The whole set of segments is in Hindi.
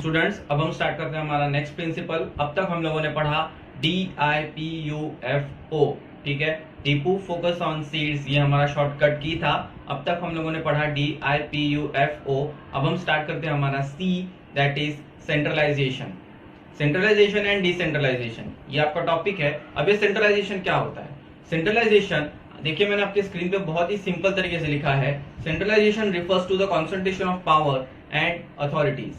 स्टूडेंट्स, अब हम स्टार्ट करते हैं हमारा नेक्स्ट प्रिंसिपल। अब तक हम लोगों ने पढ़ा DIPUFO, ठीक है। डीपू फोकस ऑन सीड्स, ये हमारा शॉर्टकट की था। अब तक हम लोगों ने पढ़ा DIPUFO। अब हम स्टार्ट करते हैं हमारा C, that is centralization. Centralization and decentralization, ये आपका टॉपिक है। अब ये सेंट्रलाइजेशन क्या होता है? सेंट्रलाइजेशन, देखिए मैंने आपके स्क्रीन पे बहुत ही सिंपल तरीके से लिखा है। Centralization refers to the concentration of power and authorities.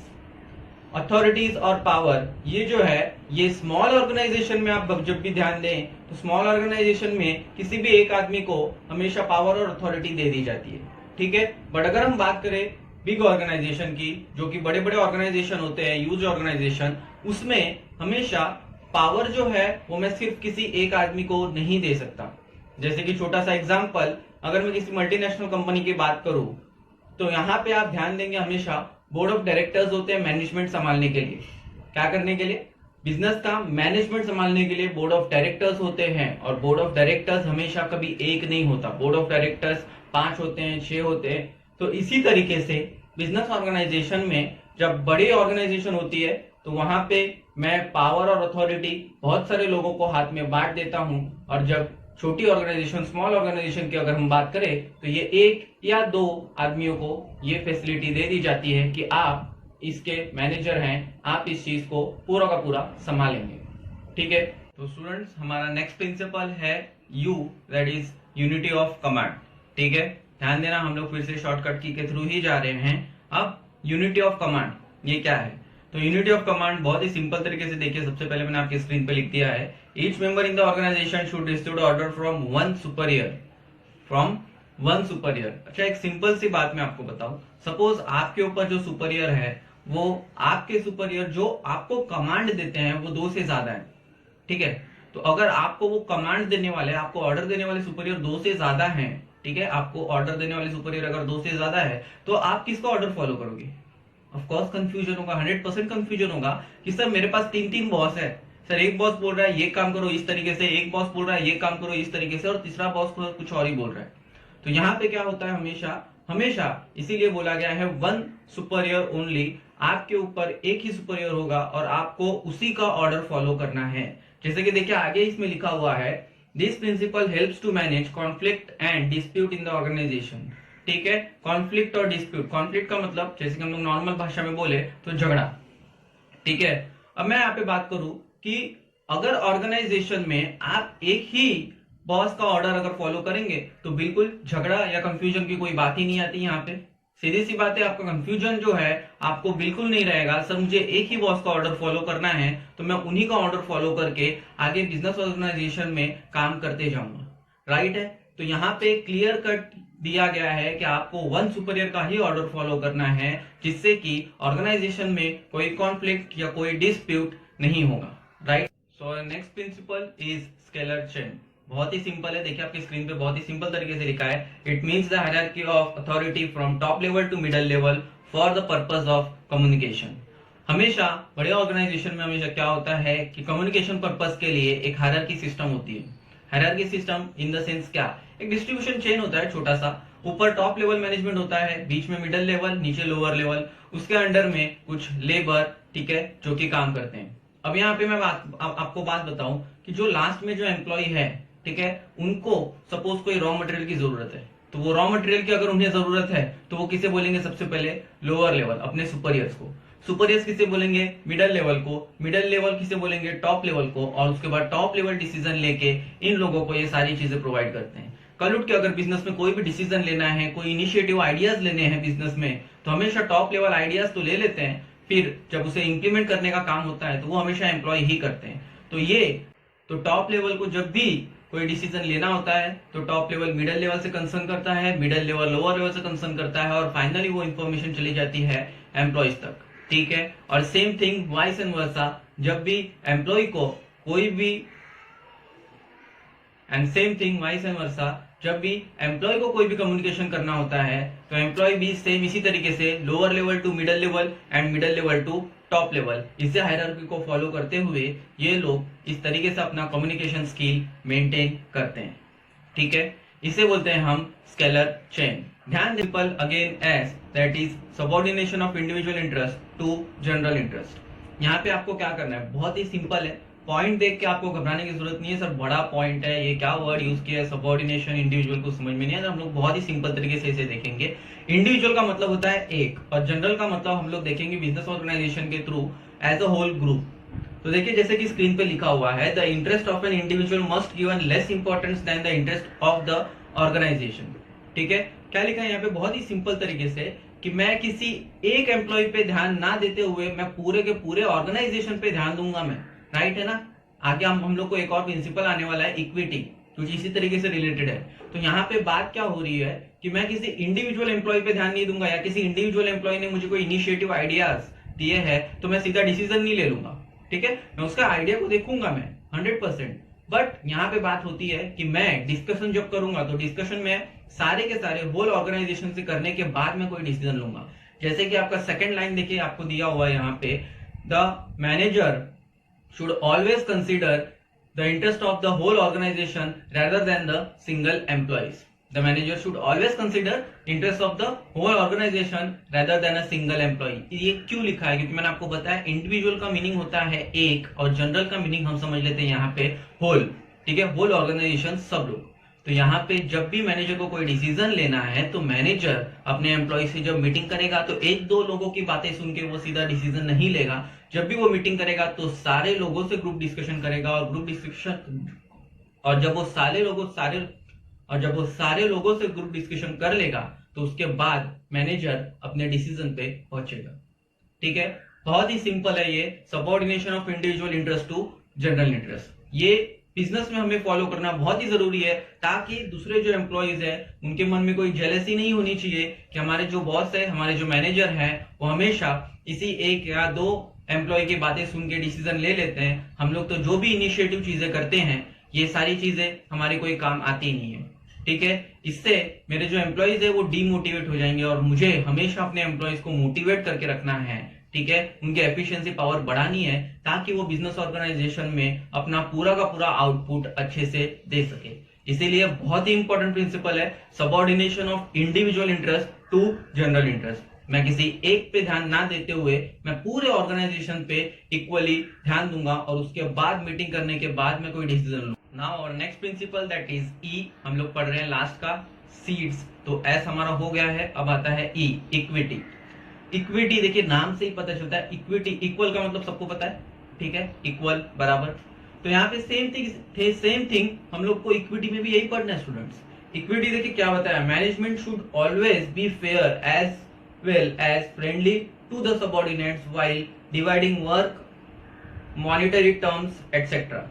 Authorities और पावर, ये जो है, ये स्मॉल ऑर्गेनाइजेशन में आप जब भी ध्यान दें तो स्मॉल ऑर्गेनाइजेशन में किसी भी एक आदमी को हमेशा पावर और अथॉरिटी दे दी जाती है, ठीक है। बट अगर हम बात करें बिग ऑर्गेनाइजेशन की, जो कि बड़े बड़े ऑर्गेनाइजेशन होते हैं, ह्यूज ऑर्गेनाइजेशन, उसमें हमेशा पावर जो है वो मैं सिर्फ किसी एक आदमी को नहीं दे सकता। जैसे कि छोटा सा एग्जाम्पल, अगर मैं किसी मल्टीनेशनल कंपनी की बात करूं तो यहाँ पे आप ध्यान देंगे हमेशा बोर्ड ऑफ डायरेक्टर्स होते हैं मैनेजमेंट संभालने के लिए। क्या करने के लिए? बिजनेस का मैनेजमेंट संभालने के लिए बोर्ड ऑफ डायरेक्टर्स होते हैं। और बोर्ड ऑफ डायरेक्टर्स हमेशा कभी एक नहीं होता, बोर्ड ऑफ डायरेक्टर्स 5 होते हैं, 6 होते हैं। तो इसी तरीके से बिजनेस ऑर्गेनाइजेशन में जब बड़ी ऑर्गेनाइजेशन होती है तो वहां पे मैं पावर और अथॉरिटी बहुत सारे लोगों को हाथ में बांट देता हूं। और जब छोटी ऑर्गेनाइजेशन, स्मॉल ऑर्गेनाइजेशन की अगर हम बात करें तो ये 1 या 2 आदमियों को ये फैसिलिटी दे दी जाती है कि आप इसके मैनेजर हैं, आप इस चीज को पूरा का पूरा संभालेंगे, ठीक है। तो स्टूडेंट्स, हमारा नेक्स्ट प्रिंसिपल है you, that is unity of command, ठीक है। ध्यान देना, हम लोग फिर से शॉर्टकट की के थ्रू ही जा रहे हैं। अब यूनिटी ऑफ कमांड ये क्या है? तो यूनिटी ऑफ कमांड बहुत ही सिंपल तरीके से देखिए, सबसे पहले मैंने आपकी स्क्रीन पे लिख दिया है, each member in the organisation should receive order from one superior, from one superior. अच्छा, एक सिंपल सी बात मैं आपको बताऊं, सपोज आपके ऊपर जो सुपीरियर है वो आपके सुपीरियर जो आपको कमांड देते हैं वो 2 से ज्यादा है, ठीक है। तो अगर आपको वो कमांड देने वाले, आपको ऑर्डर देने वाले सुपीरियर 2 से ज्यादा है, ठीक है, आपको ऑर्डर देने वाले सुपीरियर अगर 2 से ज्यादा है तो आप किसका ऑर्डर फॉलो करोगे? ऑफ कोर्स कंफ्यूजन होगा, 100% कंफ्यूजन होगा कि सर मेरे पास 3 बॉस है, सर एक बॉस बोल रहा है ये काम करो इस तरीके से, एक बॉस बोल रहा है ये काम करो इस तरीके से, और तीसरा बॉस कुछ और ही बोल रहा है। तो यहाँ पे क्या होता है, हमेशा हमेशा इसीलिए बोला गया है वन सुपीरियर ओनली, आपके ऊपर एक ही सुपीरियर होगा और आपको उसी का ऑर्डर फॉलो करना है। जैसे कि देखिए आगे इसमें लिखा हुआ है, this principle helps to manage conflict and dispute in the organisation, ठीक है। कॉन्फ्लिक्ट और डिस्प्यूट, कॉन्फ्लिक्ट का मतलब जैसे कि हम लोग नॉर्मल भाषा में बोले तो झगड़ा, ठीक है। अब मैं यहाँ पे बात करूं कि अगर ऑर्गेनाइजेशन में आप एक ही बॉस का ऑर्डर अगर फॉलो करेंगे तो बिल्कुल झगड़ा या कंफ्यूजन की कोई बात ही नहीं आती। यहाँ पे सीधी सी बात है, आपका कंफ्यूजन जो है आपको बिल्कुल नहीं रहेगा। सर मुझे एक ही बॉस का ऑर्डर फॉलो करना है तो मैं उन्हीं का ऑर्डर फॉलो करके आगे बिजनेस ऑर्गेनाइजेशन में काम करते जाऊंगा, राइट है। तो यहाँ पे क्लियर कट दिया गया है कि आपको वन सुपीरियर का ही ऑर्डर फॉलो करना है, जिससे कि ऑर्गेनाइजेशन में कोई कॉन्फ्लिक्ट या कोई डिस्प्यूट नहीं होगा, right. So next principle is scalar chain. बहुत ही सिंपल है, देखिए आपकी स्क्रीन पे बहुत ही सिंपल तरीके से लिखा है, it means the hierarchy of authority from top level to middle level for the purpose of communication. हमेशा बड़े ऑर्गेनाइजेशन में हमेशा क्या होता है कि कम्युनिकेशन पर्पस के लिए एक हायरार्की सिस्टम होती है। Hierarchy system in the sense क्या? एक डिस्ट्रीब्यूशन चेन होता है छोटा सा, ऊपर टॉप लेवल मैनेजमेंट होता है, बीच में मिडिल लेवल, नीचे लोअर लेवल, उसके अंडर में कुछ लेबर, ठीक है, जो कि काम करते हैं। अब यहाँ पे मैं आपको बात बताऊं कि जो लास्ट में जो एम्प्लॉय है, ठीक है, उनको सपोज कोई रॉ मटेरियल की जरूरत है, तो वो रॉ मटेरियल की अगर उन्हें जरूरत है तो वो किसे बोलेंगे? सबसे पहले लोअर लेवल, अपने सुपीरियर्स को। सुपीरियर्स किसे बोलेंगे? मिडिल लेवल को। मिडिल लेवल किसे बोलेंगे? टॉप लेवल को। और उसके बाद टॉप लेवल डिसीजन लेके इन लोगों को ये सारी चीजें प्रोवाइड करते हैं। कल उठ के अगर बिजनेस में कोई भी डिसीजन लेना है, कोई इनिशिएटिव आइडियाज लेने हैं बिजनेस में, तो हमेशा टॉप लेवल आइडियाज तो ले लेते हैं, फिर जब उसे इंप्लीमेंट करने का काम होता है तो वो हमेशा एम्प्लॉय ही करते हैं। तो टॉप लेवल को जब भी कोई डिसीजन लेना होता है तो टॉप लेवल मिडिल लेवल से कंसर्न करता है, मिडिल लेवल लोअर लेवल से कंसर्न करता है, और फाइनली वो इंफॉर्मेशन चली जाती है एम्प्लॉयज तक, ठीक है। और सेम थिंग वाइस एंड वर्सा, जब भी एम्प्लॉय को कोई भी जब भी एम्प्लॉय को कोई भी कम्युनिकेशन करना होता है तो एम्प्लॉय भी सेम इसी तरीके से lower level to middle level and middle level to top level, इसे हायरार्की को फॉलो करते हुए ये लोग इस तरीके से अपना कम्युनिकेशन स्किल मेंटेन करते हैं, ठीक है। इसे बोलते हैं हम स्केलर चेन। ध्यान simple again S that is subordination of individual interest to general interest. यहाँ पे आपको क्या करना है, बहुत ही सिंपल है, पॉइंट देख के आपको घबराने की जरूरत नहीं है। सर बड़ा पॉइंट है, ये क्या वर्ड यूज किया है, सबऑर्डिनेशन इंडिविजुअल को समझ में नहीं है। हम लोग बहुत ही सिंपल तरीके से इसे देखेंगे। इंडिविजुअल का मतलब होता है एक, और जनरल का मतलब हम लोग देखेंगे बिजनेस ऑर्गेनाइजेशन के through as a whole group. तो देखिए जैसे कि स्क्रीन पे लिखा हुआ है, the interest of an individual must given less importance than the interest of the organisation. ठीक है, क्या लिखा है यहाँ पे बहुत ही सिंपल तरीके से कि मैं किसी एक एम्प्लॉय पे ध्यान ना देते हुए मैं पूरे के पूरे ऑर्गेनाइजेशन पे ध्यान दूंगा मैं, राइट है ना। आगे हम लोग को एक और प्रिंसिपल आने वाला है इक्विटी, कुछ इसी तरीके से रिलेटेड है। तो यहाँ पे बात क्या हो रही है कि मैं किसी इंडिविजुअल एम्प्लॉय पे ध्यान नहीं दूंगा, या किसी इंडिविजुअल एम्प्लॉय ने मुझे कोई इनिशिएटिव आइडियाज दिए हैं तो मैं सीधा डिसीजन नहीं ले लूंगा। ठीक है, मैं उसका आइडिया को देखूंगा मैं 100%। बट यहाँ पे बात होती है कि मैं डिस्कशन जब करूंगा तो डिस्कशन में सारे के सारे होल ऑर्गेनाइजेशन से करने के बाद मैं कोई डिसीजन लूंगा। जैसे कि आपका सेकंड लाइन देखिए, आपको दिया हुआ है यहाँ पे, the manager should always consider the interest of the whole organization rather than the single employees. The manager should always consider interest of the whole organization rather than a single employee. ये क्यों लिखा है, क्योंकि मैंने आपको बताया इंडिविजुअल का मीनिंग होता है एक, और जनरल का मीनिंग हम समझ लेते हैं यहाँ पे होल। ठीक है, होल ऑर्गेनाइजेशन, सब लोग। तो यहाँ पे जब भी मैनेजर को कोई डिसीजन लेना है तो मैनेजर अपने एम्प्लॉय से जब मीटिंग करेगा तो एक दो लोगों की बातें सुन के वो सीधा डिसीजन नहीं लेगा। जब भी वो मीटिंग करेगा तो सारे लोगों से ग्रुप डिस्कशन करेगा, और ग्रुप डिस्कशन, और जब वो सारे लोगों से ग्रुप डिस्कशन कर लेगा तो उसके बाद मैनेजर अपने डिसीजन पे पहुंचेगा। ठीक है, बहुत ही सिंपल है ये, subordination of individual interest to general interest. ये बिजनेस में हमें फॉलो करना बहुत ही जरूरी है, ताकि दूसरे जो एम्प्लॉयज है उनके मन में कोई जेलसी नहीं होनी चाहिए कि हमारे जो बॉस है, हमारे जो मैनेजर है, वो हमेशा इसी एक या दो एम्प्लॉय की बातें सुन के डिसीजन ले लेते हैं। हम लोग तो जो भी इनिशिएटिव चीजें करते हैं ये सारी चीजें हमारे कोई काम आती नहीं है। ठीक है, इससे मेरे जो एम्प्लॉयज है वो डीमोटिवेट हो जाएंगे, और मुझे हमेशा अपने एम्प्लॉयज को मोटिवेट करके रखना है। ठीक है, उनकी एफिशिएंसी पावर बढ़ानी है ताकि वो बिजनेस ऑर्गेनाइजेशन में अपना पूरा का पूरा आउटपुट अच्छे से दे सके। इसीलिए बहुत ही इंपॉर्टेंट प्रिंसिपल है subordination of individual interest to general interest. मैं किसी एक पे ध्यान ना देते हुए मैं पूरे ऑर्गेनाइजेशन पे इक्वली ध्यान दूंगा, और उसके बाद मीटिंग करने के बाद मैं कोई डिसीजन लूंगा। नाउ और नेक्स्ट प्रिंसिपल दैट इज ई, हम लोग पढ़ रहे हैं लास्ट का सीड्स। तो एस हमारा हो गया है, अब आता है ई, इक्विटी। इक्विटी देखिए नाम से ही पता चलता है, इक्विटी इक्वल का मतलब सबको पता है। ठीक है, इक्वल बराबर। तो यहाँ पे सेम थिंग हम लोग को इक्विटी में भी यही पढ़ना है स्टूडेंट्स। इक्विटी देखिए क्या बताया, management should always be fair as well as friendly to the subordinates while dividing work, monetary terms etcetera.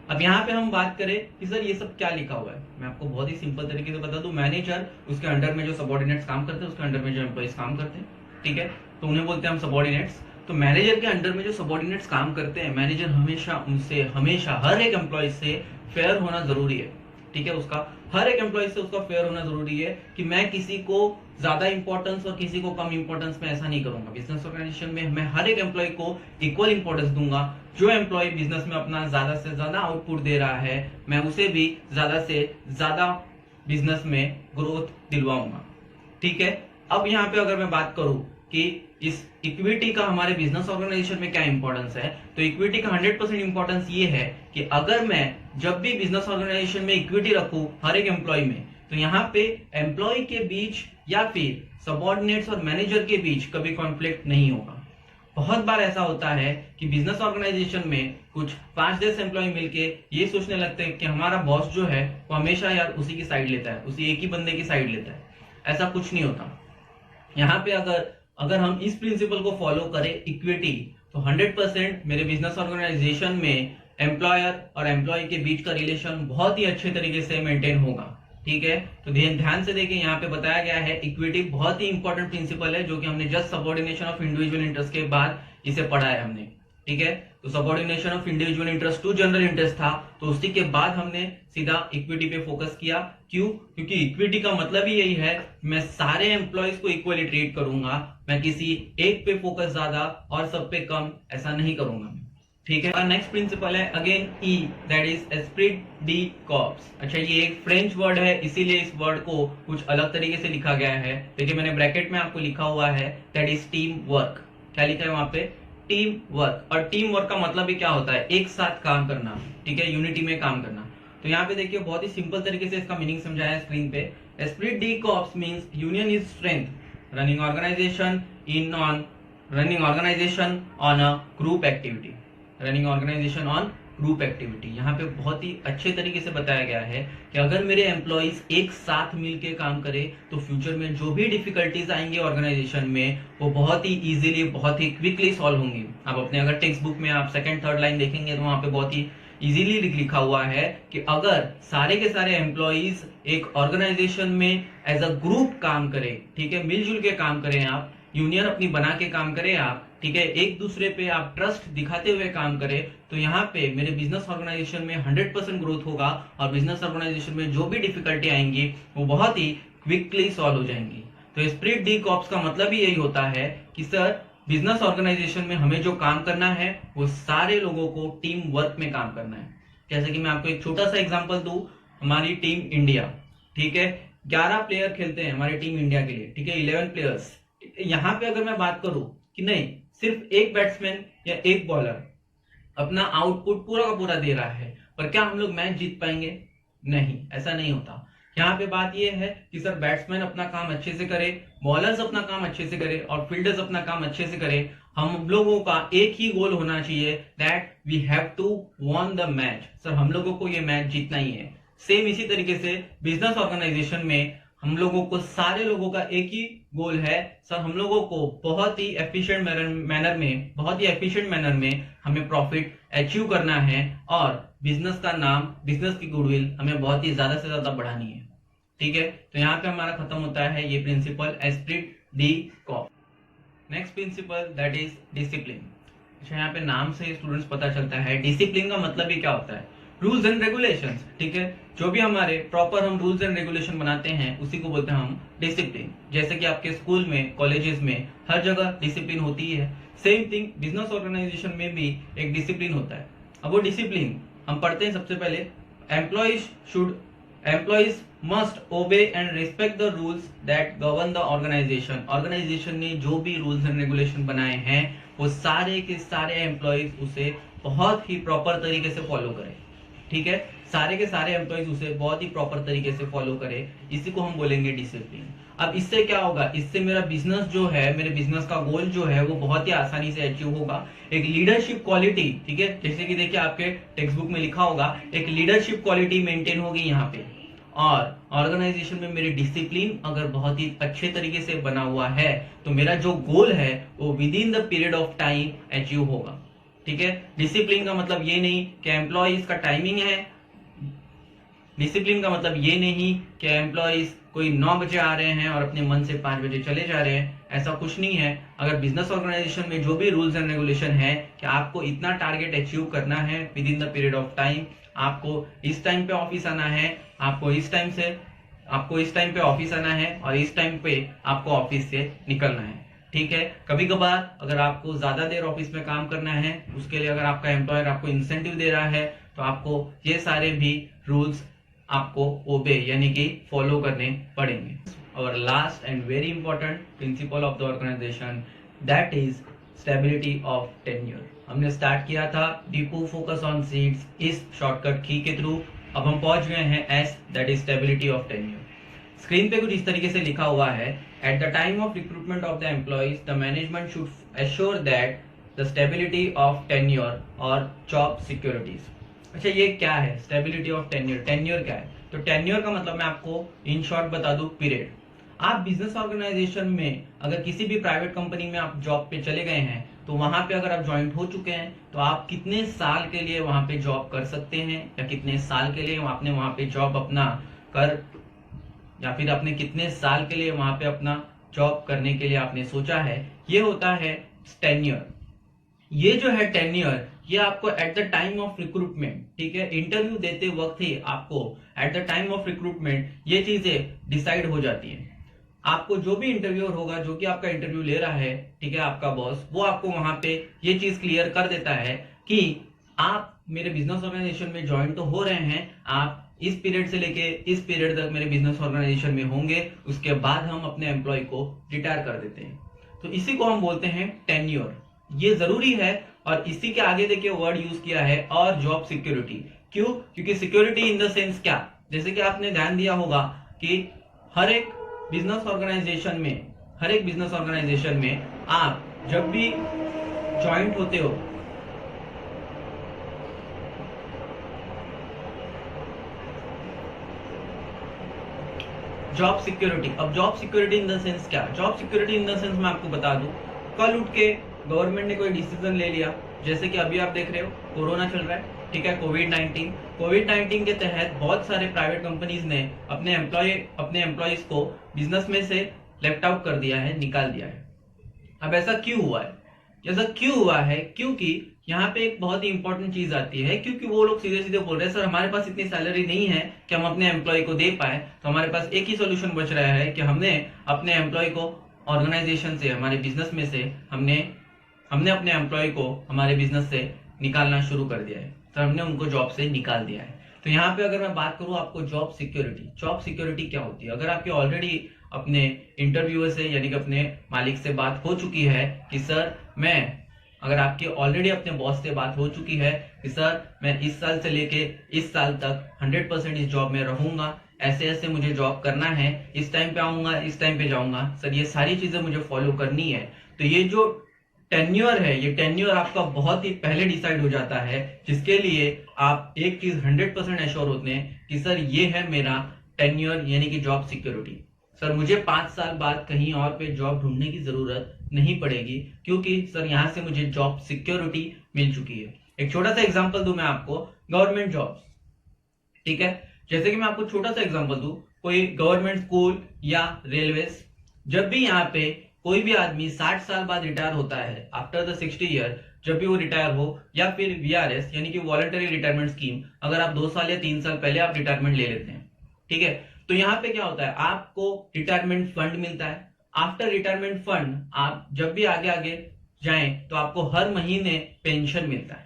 अब यहाँ पे हम बात करें कि सर ये सब क्या लिखा हुआ है, मैं आपको बहुत ही सिंपल तरीके से बता दूं। मैनेजर, उसके अंडर में जो सबऑर्डिनेट्स काम करते हैं, उसके अंडर में जो एम्प्लॉइज काम करते हैं, ठीक है, तो उन्हें बोलते हैं हम सबऑर्डिनेट्स। तो मैनेजर के अंडर में जो सबऑर्डिनेट्स काम करते हैं, मैनेजर हमेशा हर एक एम्प्लॉय से फेयर होना जरूरी है। ठीक है, उसका हर एक एम्प्लॉय से उसका फेयर होना जरूरी है कि मैं किसी को ज्यादा इंपॉर्टेंस और किसी को कम इंपॉर्टेंस में ऐसा नहीं करूंगा। बिजनेस ऑर्गेनाइजेशन में मैं हर एक एम्प्लॉय को इक्वल इंपॉर्टेंस दूंगा। जो एम्प्लॉय बिजनेस में अपना ज्यादा से ज्यादा आउटपुट दे रहा है, मैं उसे भी ज्यादा से ज्यादा बिजनेस में ग्रोथ दिलवाऊंगा। ठीक है, अब यहाँ पे अगर मैं बात करूं कि इस इक्विटी का हमारे बिजनेस ऑर्गेनाइजेशन में क्या इंपॉर्टेंस है, तो इक्विटी का 100% इंपॉर्टेंस ये है कि अगर मैं जब भी बिजनेस ऑर्गेनाइजेशन में इक्विटी रखूं हर एक एम्प्लॉय में, तो यहाँ पे एम्प्लॉय के बीच या फिर सबऑर्डिनेट्स और मैनेजर के बीच कभी कॉन्फ्लिक्ट नहीं होगा। बहुत बार ऐसा होता है कि बिजनेस ऑर्गेनाइजेशन में कुछ 5-10 एम्प्लॉय मिलके ये सोचने लगते हैं कि हमारा बॉस जो है वो हमेशा यार उसी की साइड लेता है, उसी एक ही बंदे की साइड लेता है। ऐसा कुछ नहीं होता। यहाँ पे अगर हम इस प्रिंसिपल को फॉलो करें इक्विटी, तो 100% मेरे बिजनेस ऑर्गेनाइजेशन में एम्प्लॉयर और एम्प्लॉय के बीच का रिलेशन बहुत ही अच्छे तरीके से मेंटेन होगा। ठीक है, तो ध्यान से देखिए, यहाँ पे बताया गया है इक्विटी बहुत ही इंपॉर्टेंट प्रिंसिपल है, जो कि हमने just subordination of individual interest के बाद इसे पढ़ा है हमने। ठीक है, तो subordination of individual interest to general interest था, तो उसी के बाद हमने सीधा इक्विटी पे फोकस किया। क्यों? क्योंकि इक्विटी का मतलब ही यही है, मैं सारे एम्प्लॉयज को इक्वली ट्रीट करूंगा, मैं किसी एक पे फोकस ज्यादा और सब पे कम ऐसा नहीं करूंगा। ठीक है। और नेक्स्ट प्रिंसिपल है again E, that is Esprit de corps. अच्छा, ये एक फ्रेंच वर्ड है, इसीलिए इस वर्ड को कुछ अलग तरीके से लिखा गया है। देखिए मैंने ब्रैकेट में आपको लिखा हुआ है दैट इज टीम वर्क। क्या लिखा है वहां पे? Team work. और टीम वर्क का मतलब भी क्या होता है? एक साथ काम करना, ठीक है, यूनिटी में काम करना। तो यहाँ पे देखिए बहुत ही सिंपल तरीके से इसका मीनिंग समझाया है स्क्रीन पे। Esprit de corps means union is strength running organisation on a group activity. Running organisation on group activity. यहाँ पे बहुत ही अच्छे तरीके से बताया गया है कि अगर मेरे एम्प्लॉइज एक साथ मिलकर काम करें तो फ्यूचर में जो भी डिफिकल्टीज आएंगे ऑर्गेनाइजेशन में वो बहुत ही इजीली, बहुत ही क्विकली सॉल्व होंगी। आप अपने अगर टेक्स्ट बुक में आप सेकंड थर्ड लाइन देखेंगे तो वहां पे बहुत ही इजीली लिखा हुआ है कि अगर सारे के सारे एम्प्लॉइज एक ऑर्गेनाइजेशन में एज अ ग्रुप काम करें, ठीक है, मिलजुल के काम करें, आप यूनियन अपनी बना के काम करें आप, ठीक है, एक दूसरे पे आप ट्रस्ट दिखाते हुए काम करें, तो यहाँ पे मेरे बिजनेस ऑर्गेनाइजेशन में 100% ग्रोथ होगा और बिजनेस ऑर्गेनाइजेशन में जो भी डिफिकल्टी आएंगी वो बहुत ही क्विकली सॉल्व हो जाएंगी। तो एस्प्रिट डी कॉर्प्स का मतलब ही यही होता है कि सर बिजनेस ऑर्गेनाइजेशन में हमें जो काम करना है वो सारे लोगों को टीम वर्क में काम करना है। जैसे कि मैं आपको एक छोटा सा एग्जांपल दूं, हमारी टीम इंडिया, ठीक है, 11 प्लेयर खेलते हैं हमारी टीम इंडिया के लिए, ठीक है, 11 प्लेयर्स। यहाँ पे अगर मैं बात करूं कि नहीं सिर्फ एक बैट्समैन या एक बॉलर अपना आउटपुट पूरा का पूरा दे रहा है, पर क्या हम लोग मैच जीत पाएंगे? नहीं, ऐसा नहीं होता। यहाँ पे बात यह है कि सर बैट्समैन अपना काम अच्छे से करे, बॉलर्स अपना काम अच्छे से करे और फील्डर्स अपना काम अच्छे से करे। हम लोगों का एक ही गोल होना चाहिए, that we have to won the match. Sir हम लोगों को ये मैच जीतना ही है। सेम इसी तरीके से बिजनेस ऑर्गेनाइजेशन में हम लोगों को, सारे लोगों का एक ही गोल है, सर हम लोगों को बहुत ही एफिशिएंट मैनर में हमें प्रॉफिट अचीव करना है और बिजनेस का नाम, बिजनेस की गुडविल हमें बहुत ही ज्यादा से ज्यादा बढ़ानी है। ठीक है, तो यहाँ पे हमारा खत्म होता है ये principle esprit de corps. Next principle that is discipline. अच्छा, यहाँ पे नाम से स्टूडेंट्स पता चलता है डिसिप्लिन का मतलब ही क्या होता है? रूल्स एंड रेगुलेशंस, ठीक है, जो भी हमारे प्रॉपर हम रूल्स एंड रेगुलेशन बनाते हैं उसी को बोलते हैं हम डिसिप्लिन। जैसे कि आपके स्कूल में, कॉलेजेस में हर जगह डिसिप्लिन होती है, सेम थिंग बिजनेस ऑर्गेनाइजेशन में भी एक डिसिप्लिन होता है। अब वो डिसिप्लिन हम पढ़ते हैं सबसे पहले, employees must obey and respect the rules that govern the organisation. Organisation ने जो भी रूल्स एंड रेगुलेशन बनाए हैं वो सारे के सारे एम्प्लॉइज उसे बहुत ही प्रॉपर तरीके से फॉलो करें। ठीक है, सारे के सारे एम्प्लॉइज उसे बहुत ही प्रॉपर तरीके से फॉलो करें, इसी को हम बोलेंगे डिसिप्लिन। अब इससे क्या होगा? इससे मेरा बिजनेस जो है, मेरे बिजनेस का गोल जो है वो बहुत ही आसानी से अचीव होगा। एक लीडरशिप क्वालिटी, ठीक है, जैसे कि देखिए आपके टेक्स्ट बुक में लिखा होगा, एक लीडरशिप क्वालिटी मेंटेन होगी यहाँ पे। और ऑर्गेनाइजेशन में मेरी डिसिप्लिन अगर बहुत ही अच्छे तरीके से बना हुआ है तो मेरा जो गोल है वो with in the period of time achieve होगा। ठीक है, डिसिप्लिन का मतलब ये नहीं कि एम्प्लॉइज का टाइमिंग है, डिसिप्लिन का मतलब ये नहीं कि एम्प्लॉइज कोई 9 बजे आ रहे हैं और अपने मन से 5 बजे चले जा रहे हैं, ऐसा कुछ नहीं है। अगर बिजनेस ऑर्गेनाइजेशन में जो भी रूल्स एंड रेगुलेशन है कि आपको इतना टारगेट अचीव करना है with in the period of time, आपको इस टाइम पे ऑफिस आना है, आपको इस टाइम पे ऑफिस आना है और इस टाइम पे आपको ऑफिस से निकलना है। ठीक है, कभी कभार अगर आपको ज्यादा देर ऑफिस में काम करना है, उसके लिए अगर आपका एम्प्लॉयर आपको इंसेंटिव दे रहा है तो आपको ये सारे भी रूल्स आपको ओबे यानी कि फॉलो करने पड़ेंगे। और last and very important principle of the organisation that is stability of tenure. हमने स्टार्ट किया था डीपू फोकस ऑन सीड्स इस शॉर्टकट की के थ्रू, अब हम पहुंच गए हैं S, that is stability of tenure. Screen पे कुछ इस तरीके से लिखा हुआ है, at the time of recruitment of the employees the management should assure that the stability of tenure और जॉब सिक्योरिटीज। अच्छा, ये क्या है स्टेबिलिटी ऑफ टेन्योर? टेन्योर क्या है? तो टेन्योर का मतलब मैं आपको इन शॉर्ट बता दूं, पीरियड। आप बिजनेस ऑर्गेनाइजेशन में अगर किसी भी प्राइवेट कंपनी में आप जॉब पे चले गए हैं तो वहां पे अगर आप ज्वाइंट हो चुके हैं तो आप कितने साल के लिए वहां पे जॉब कर सकते हैं, या कितने साल के लिए आपने वहां पे जॉब अपना कर, या फिर आपने कितने साल के लिए वहां पे अपना जॉब करने के लिए आपने सोचा है, ये होता है टेन्योर। ये जो है टेन्योर, ये आपको eight the time of recruitment, ठीक है, इंटरव्यू देते वक्त ही आपको eight the time of recruitment ये चीजें डिसाइड हो जाती है। आपको जो भी इंटरव्यूअर होगा, जो कि आपका इंटरव्यू ले रहा है, ठीक है, आपका बॉस, वो आपको वहां पे ये चीज क्लियर कर देता है कि आप मेरे बिजनेस ऑर्गेनाइजेशन में ज्वाइन तो हो रहे हैं, आप इस पीरियड से लेके इस पीरियड तक मेरे बिजनेस ऑर्गेनाइजेशन में होंगे, उसके बाद हम अपने एम्प्लॉय को रिटायर कर देते हैं। तो इसी को हम बोलते हैं टेन्योर। ये जरूरी है, और इसी के आगे देखिए वर्ड यूज किया है और जॉब सिक्योरिटी। क्यों? क्योंकि सिक्योरिटी इन द सेंस क्या, जैसे कि आपने ध्यान दिया होगा कि हर एक बिजनेस ऑर्गेनाइजेशन में आप जब भी ज्वाइंट होते हो, जॉब सिक्योरिटी। अब job security in the sense क्या? Job security in the sense मैं आपको बता दूं, कल उठ के गवर्नमेंट ने कोई डिसीजन ले लिया, जैसे कि अभी आप देख रहे हो कोरोना चल रहा है, ठीक है, कोविड-19 के तहत बहुत सारे प्राइवेट कंपनीज ने अपने एम्प्लॉयज को बिजनेस में से लेफ्ट आउट कर दिया है, निकाल दिया है। अब ऐसा क्यों हुआ है? क्योंकि यहाँ पे एक बहुत ही इंपॉर्टेंट चीज आती है, क्योंकि वो लोग सीधे सीधे बोल रहे हैं सर हमारे पास इतनी सैलरी नहीं है कि हम अपने एम्प्लॉय को दे पाए, तो हमारे पास एक ही सोल्यूशन बच रहा है कि हमने अपने एम्प्लॉय को ऑर्गेनाइजेशन से, हमारे बिजनेस में से हमने अपने एम्प्लॉय को हमारे बिजनेस से निकालना शुरू कर दिया है, तो हमने उनको जॉब से निकाल दिया है। तो यहाँ पे अगर मैं बात करूं आपको जॉब सिक्योरिटी क्या होती है, अगर आपकी ऑलरेडी अपने इंटरव्यूअर से यानी कि अपने मालिक से बात हो चुकी है कि सर अगर आपकी ऑलरेडी अपने बॉस से बात हो चुकी है कि सर मैं इस साल से लेके इस साल तक 100% इस जॉब में रहूंगा, ऐसे मुझे जॉब करना है, इस टाइम पे आऊंगा, इस टाइम पे जाऊंगा, सर ये सारी चीजें मुझे फॉलो करनी है, तो ये जो टेन्योर है, ये टेन्योर आपका बहुत ही पहले डिसाइड हो जाता है, जिसके लिए आप एक चीज 100% एश्योर होते हैं कि सर ये है मेरा टेन्योर यानी कि जॉब सिक्योरिटी। सर मुझे 5 साल बाद कहीं और पे जॉब ढूंढने की जरूरत नहीं पड़ेगी, क्योंकि सर यहाँ से मुझे जॉब सिक्योरिटी मिल चुकी है। एक छोटा सा एग्जांपल दूं मैं आपको, गवर्नमेंट जॉब्स, ठीक है, जैसे कि मैं आपको छोटा सा एग्जांपल दूं, कोई गवर्नमेंट स्कूल या रेलवेज, जब भी यहाँ पे कोई भी आदमी 60 साल बाद रिटायर होता है, आफ्टर द 60 ईयर, जब भी वो रिटायर हो, या फिर वीआरएस यानी कि वॉलंटरी रिटायरमेंट स्कीम, अगर आप 2 साल या 3 साल पहले आप रिटायरमेंट ले लेते हैं, ठीक है, तो यहाँ पे क्या होता है, आपको रिटायरमेंट फंड मिलता है। आफ्टर रिटायरमेंट फंड आप जब भी आगे जाएं तो आपको हर महीने पेंशन मिलता है।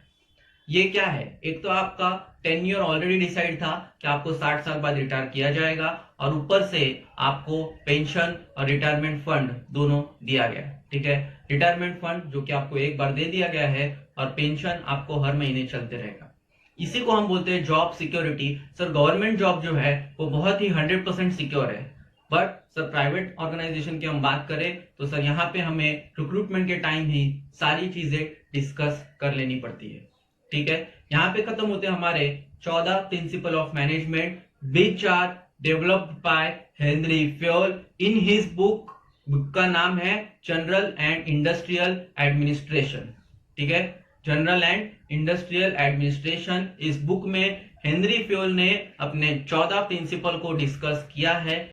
ये क्या है, एक तो आपका टेन्योर ऑलरेडी डिसाइड था कि आपको 60 साल बाद रिटायर किया जाएगा, और ऊपर से आपको पेंशन और रिटायरमेंट फंड दोनों दिया गया है, ठीक है, रिटायरमेंट फंड जो कि आपको एक बार दे दिया गया है, और पेंशन आपको हर महीने चलते रहेगा। इसी को हम बोलते हैं job security. Sir government job जो है वो बहुत ही 100% सिक्योर है, बट सर प्राइवेट ऑर्गेनाइजेशन की हम बात करें तो सर यहाँ पे हमें रिक्रूटमेंट के टाइम ही सारी चीजें डिस्कस कर लेनी पड़ती है, ठीक है। यहाँ पे खत्म होते हैं हमारे 14 principle of management which are developed by Henry Fayol in his book का नाम है जनरल एंड इंडस्ट्रियल एडमिनिस्ट्रेशन, ठीक है, जनरल एंड इंडस्ट्रियल एडमिनिस्ट्रेशन। इस बुक में हेनरी फ्योल ने अपने 14 प्रिंसिपल को डिस्कस किया है।